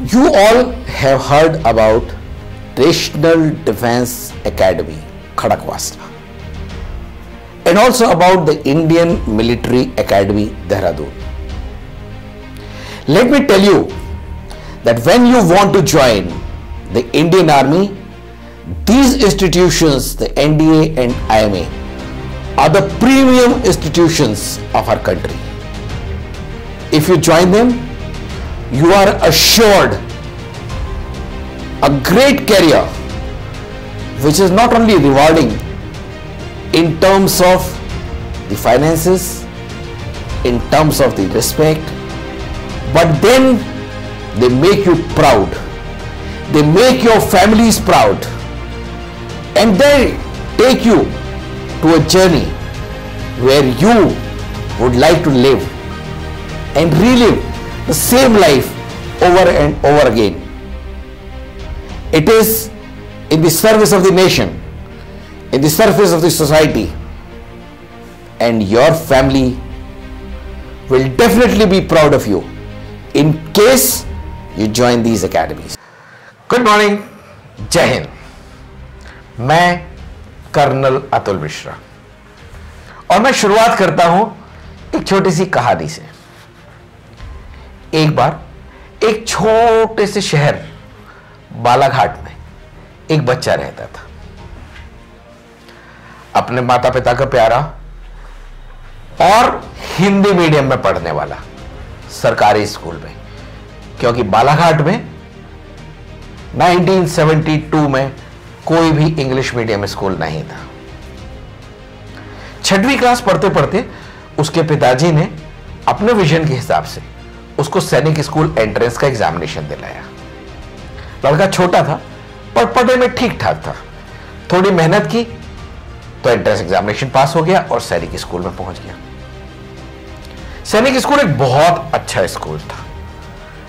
You all have heard about National Defence Academy, Khadakwasla, and also about the Indian Military Academy, Dehradun. Let me tell you that when you want to join the Indian Army, these institutions, the NDA and IMA, are the premium institutions of our country. If you join them, you are assured a great career, which is not only rewarding in terms of the finances, in terms of the respect, but then they make you proud. They make your families proud, and they take you to a journey where you would like to live and relive the same life over and over again. It is in the service of the nation, in the service of the society, and your family will definitely be proud of you in case you join these academies. Good morning, Jai Hind. मैं colonel Atul Mishra, और मैं शुरुआत करता हूं एक छोटी सी कहानी से। एक बार एक छोटे से शहर बालाघाट में एक बच्चा रहता था, अपने माता पिता का प्यारा और हिंदी मीडियम में पढ़ने वाला, सरकारी स्कूल में, क्योंकि बालाघाट में 1972 में कोई भी इंग्लिश मीडियम स्कूल नहीं था। 6वीं क्लास पढ़ते पढ़ते उसके पिताजी ने अपने विजन के हिसाब से उसको सैनिक स्कूल एंट्रेंस का एग्जामिनेशन दिलाया। लड़का छोटा था पर पढ़ने में ठीक ठाक था। थोड़ी मेहनत की तो एंट्रेंस एग्जामिनेशन पास हो गया और सैनिक स्कूल में पहुंच गया। सैनिक स्कूल एक बहुत अच्छा स्कूल था।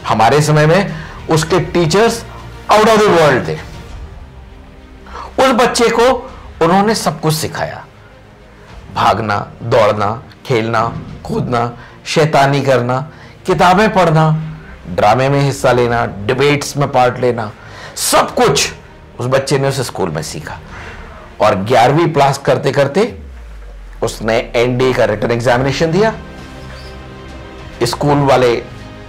हमारे समय में उसके teachers out of the world थे। उस बच्चे को उन्होंने सब कुछ सिखाया, भागना, दौड़ना, खेलना, कूदना, शैतानी करना, किताबें पढ़ना, ड्रामे में हिस्सा लेना, डिबेट्स में पार्ट लेना, सब कुछ उस बच्चे ने उस स्कूल में सीखा। और 11वीं पास करते करते उसने एनडीए का रिटन एग्जामिनेशन दिया। स्कूल वाले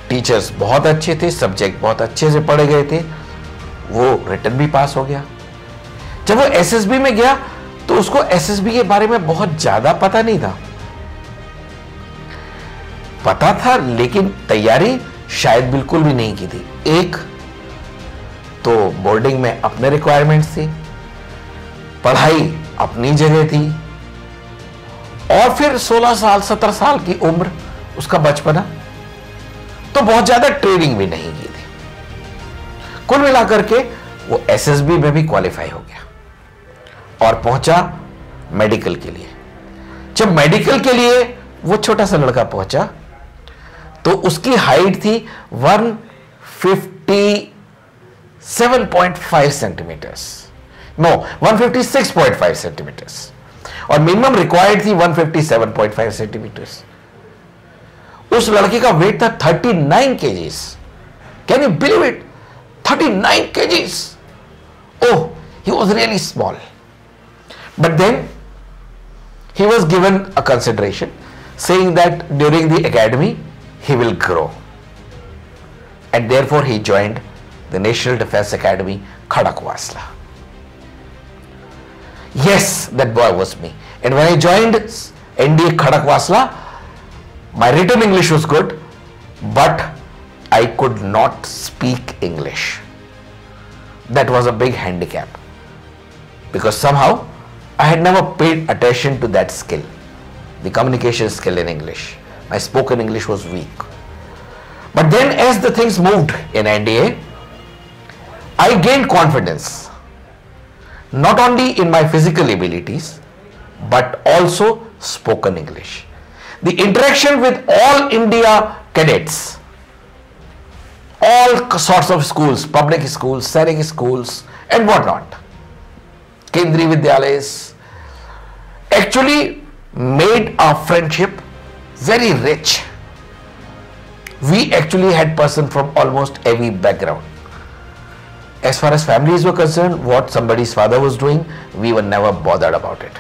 टीचर्स बहुत अच्छे थे, सब्जेक्ट बहुत अच्छे से पढ़े गए थे, वो रिटन भी पास हो गया। जब वो एसएसबी में गया तो उसको एसएसबी के बारे में बहुत ज्यादा पता नहीं था। पता था लेकिन तैयारी शायद बिल्कुल भी नहीं की थी। एक तो बोर्डिंग में अपने रिक्वायरमेंट्स थी, पढ़ाई अपनी जगह थी, और फिर 16 साल 17 साल की उम्र, उसका बचपना, तो बहुत ज्यादा ट्रेनिंग भी नहीं की थी। कुल मिलाकर के वो एसएसबी में भी क्वालिफाई हो गया और पहुंचा मेडिकल के लिए। जब मेडिकल के लिए वो छोटा सा लड़का पहुंचा तो उसकी हाइट थी 157.5 सेंटीमीटर्स, नो 156.5 सेंटीमीटर्स, और मिनिमम रिक्वायर्ड थी 157.5 सेंटीमीटर्स। उस लड़के का वेट था 39 KGs. Can you believe it? 39 KGs. Oh, he was really small. But then he was given a consideration saying that during the academy he will grow, and therefore he joined the National Defence Academy, Khadakwasla. Yes, that boy was me. And when I joined NDA Khadakwasla, my written English was good, but I could not speak English. That was a big handicap, because somehow I had never paid attention to that skill, the communication skill in English. My spoken English was weak. But then as the things moved in NDA, I gained confidence, not only in my physical abilities, but also spoken English. The interaction with all India cadets, all sorts of schools, public schools, Sainik schools, and whatnot, Kendriya Vidyalayas, actually made our friendship very rich, We actually had person from almost every background. As far as families were concerned, what somebody's father was doing, we were never bothered about it.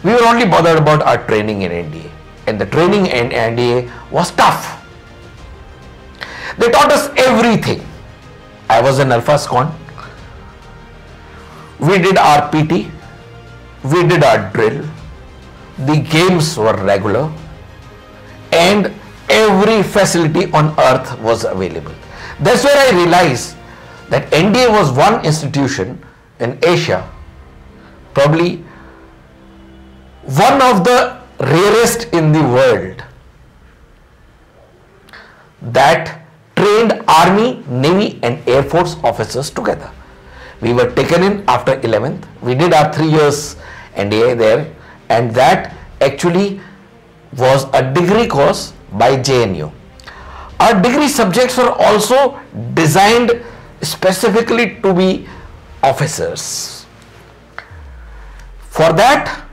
We were only bothered about our training in NDA. And the training in NDA was tough. They taught us everything. I was an Alpha Squad. We did our PT. We did our drill. The games were regular. And every facility on earth was available. That's where I realized that NDA was one institution in Asia, probably one of the rarest in the world, that trained Army, Navy and Air Force officers together. We were taken in after 11th. We did our 3 years NDA there, and that actually was a degree course by JNU. Our degree subjects were also designed specifically to be officers. For that,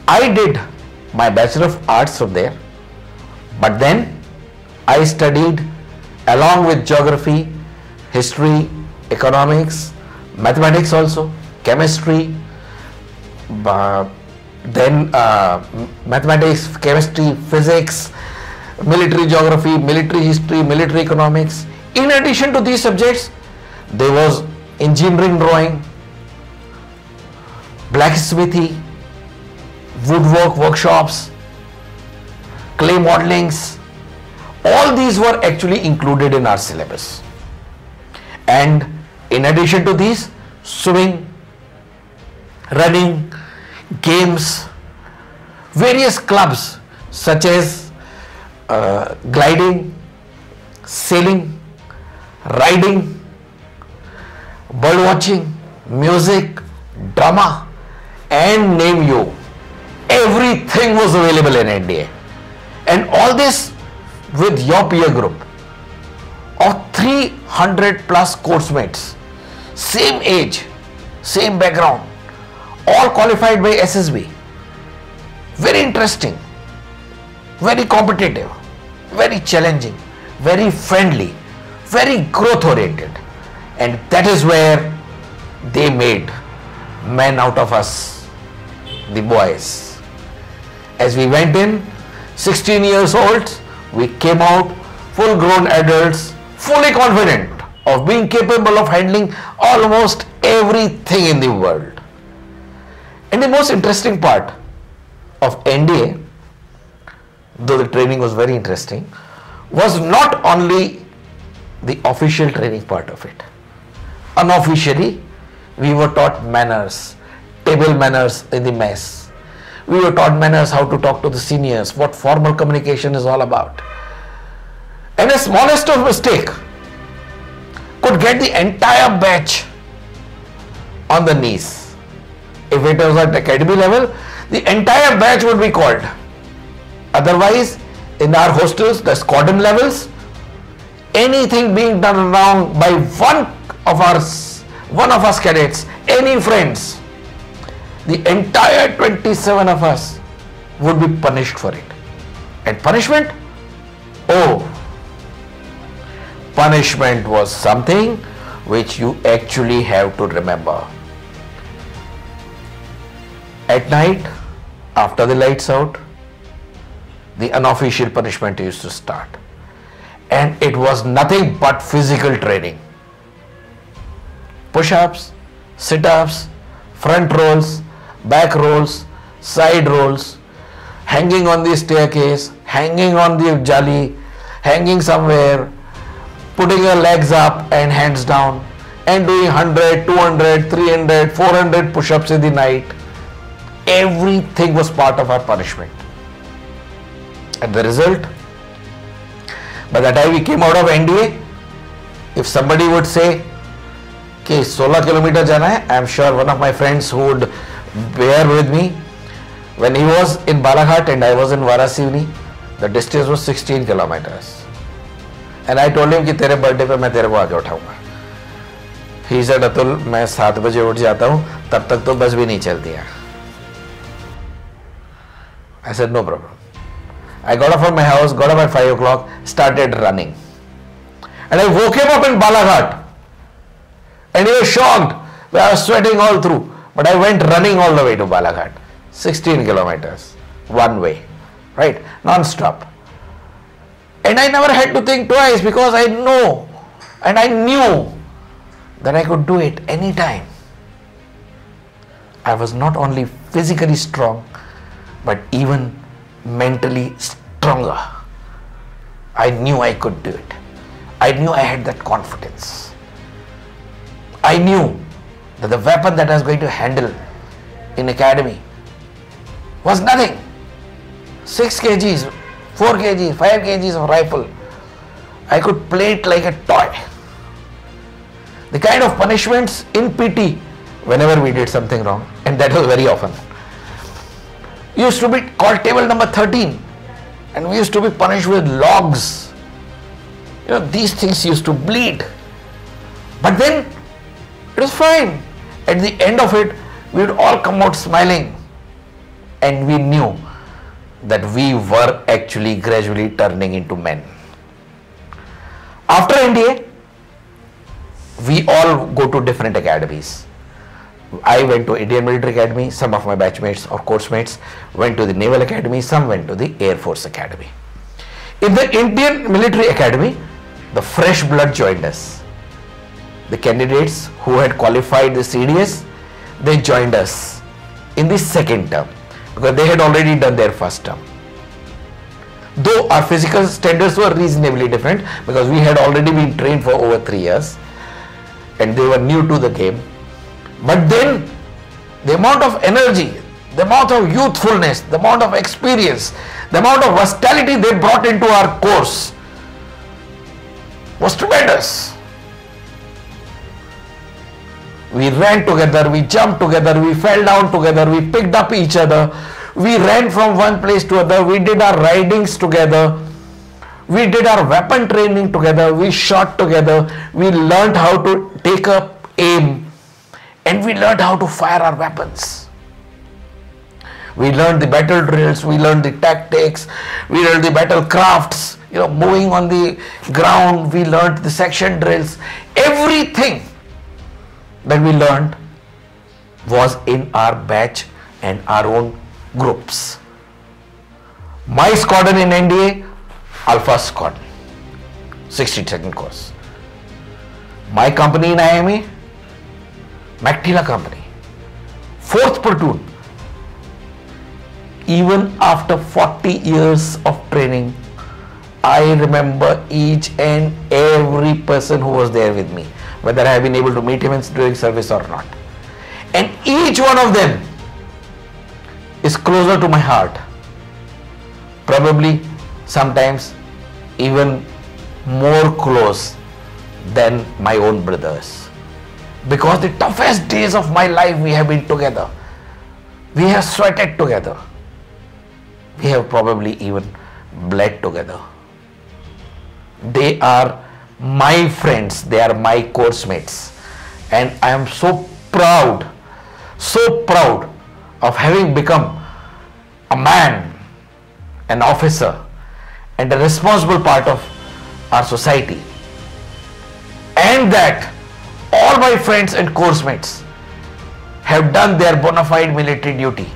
I did my Bachelor of Arts from there, but then I studied along with geography, history, economics, mathematics also, chemistry, then mathematics, chemistry, physics, military geography, military history, military economics. In addition to these subjects, there was engineering drawing, blacksmithy, woodwork workshops, clay modelings. All these were actually included in our syllabus. And in addition to these, swimming, running, games, various clubs such as gliding, sailing, riding, bird watching, music, drama, and name you, everything was available in NDA. And all this with your peer group of 300 plus course mates, same age, same background, all qualified by SSB. Very interesting, very competitive, very challenging, very friendly, very growth oriented. And that is where they made men out of us, the boys. As we went in, 16 years old, we came out full grown adults, fully confident of being capable of handling almost everything in the world. And the most interesting part of NDA, though the training was very interesting, was not only the official training part of it. Unofficially, we were taught manners, table manners in the mess. We were taught manners, how to talk to the seniors, what formal communication is all about. And the smallest of mistake could get the entire batch on the knees. If it was at academy level, the entire batch would be called. Otherwise, in our hostels, the squadron levels, anything being done wrong by one of us cadets, any friends, the entire 27 of us would be punished for it. And punishment? Oh, punishment was something which you actually have to remember. At night, after the lights out, the unofficial punishment used to start. And it was nothing but physical training. Push-ups, sit-ups, front rolls, back rolls, side rolls, hanging on the staircase, hanging on the jali, hanging somewhere, putting your legs up and hands down, and doing 100, 200, 300, 400 push-ups in the night. Everything was part of our punishment. And the result, by the time we came out of NDA, if somebody would say, कि 16 kilometre जाना है, I am sure one of my friends who would bear with me, when he was in Balaghat and I was in Varasivni, the distance was 16 kilometers. And I told him कि तेरे birthday पे मैं तेरे को आगे उठाऊंगा. He said, Atul मैं 7 बजे उठ जाता हूँ, तब तक तो बस भी नहीं चलती है. I said, no problem. I got up from my house, got up at 5 o'clock, started running. And I woke him up in Balaghat. And he was shocked. I was sweating all through. But I went running all the way to Balaghat. 16 kilometers. One way. Right? Non-stop. And I never had to think twice because I know and I knew that I could do it anytime. I was not only physically strong, but even mentally stronger. I knew I could do it. I knew I had that confidence. I knew that the weapon that I was going to handle in academy was nothing. 6 kgs, 4 kgs, 5 kgs of rifle. I could play it like a toy. The kind of punishments in PT whenever we did something wrong, and that was very often, used to be called table number 13, and we used to be punished with logs. You know, these things used to bleed, but then it was fine. At the end of it, we would all come out smiling, and we knew that we were actually gradually turning into men. After NDA, we all go to different academies. I went to Indian Military Academy, some of my batchmates or course mates went to the Naval Academy, some went to the Air Force Academy. In the Indian Military Academy, the fresh blood joined us. The candidates who had qualified the CDS, they joined us in the second term because they had already done their first term. Though our physical standards were reasonably different because we had already been trained for over 3 years and they were new to the game. But then the amount of energy, the amount of youthfulness, the amount of experience, the amount of versatility they brought into our course was tremendous. We ran together, we jumped together, we fell down together, we picked up each other, we ran from one place to other, we did our ridings together, we did our weapon training together, we shot together, we learned how to take up aim, and we learned how to fire our weapons. We learned the battle drills, we learned the tactics, we learned the battle crafts, you know, moving on the ground, we learned the section drills. Everything that we learned was in our batch and our own groups. My squadron in NDA, Alpha Squadron, 62nd course. My company in IMA, McTila Company, 4th platoon. Even after 40 years of training, I remember each and every person who was there with me, whether I have been able to meet him during service or not. And each one of them is closer to my heart. Probably sometimes even more close than my own brothers. Because the toughest days of my life we have been together. We have sweated together. We have probably even bled together. They are my friends, they are my course mates, and I am so proud of having become a man, an officer, and a responsible part of our society, and that all my friends and course mates have done their bona fide military duty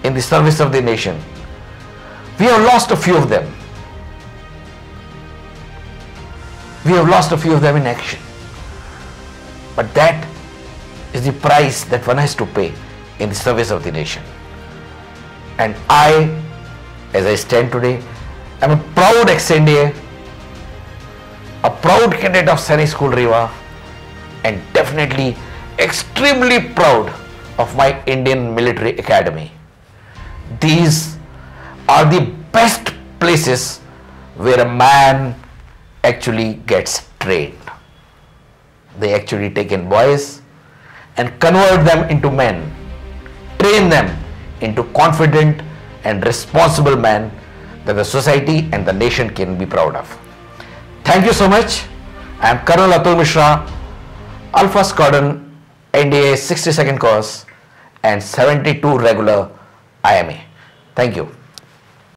in the service of the nation. We have lost a few of them. We have lost a few of them in action. But that is the price that one has to pay in the service of the nation. And I, as I stand today, am a proud ex-NDA, a proud candidate of Sainik School Rewa, and definitely extremely proud of my Indian Military Academy. These are the best places where a man actually gets trained. They actually take in boys and convert them into men, train them into confident and responsible men that the society and the nation can be proud of. Thank you so much. I am Colonel Atul Mishra, Alpha Squadron, NDA 62nd course and 72 regular IMA. Thank you.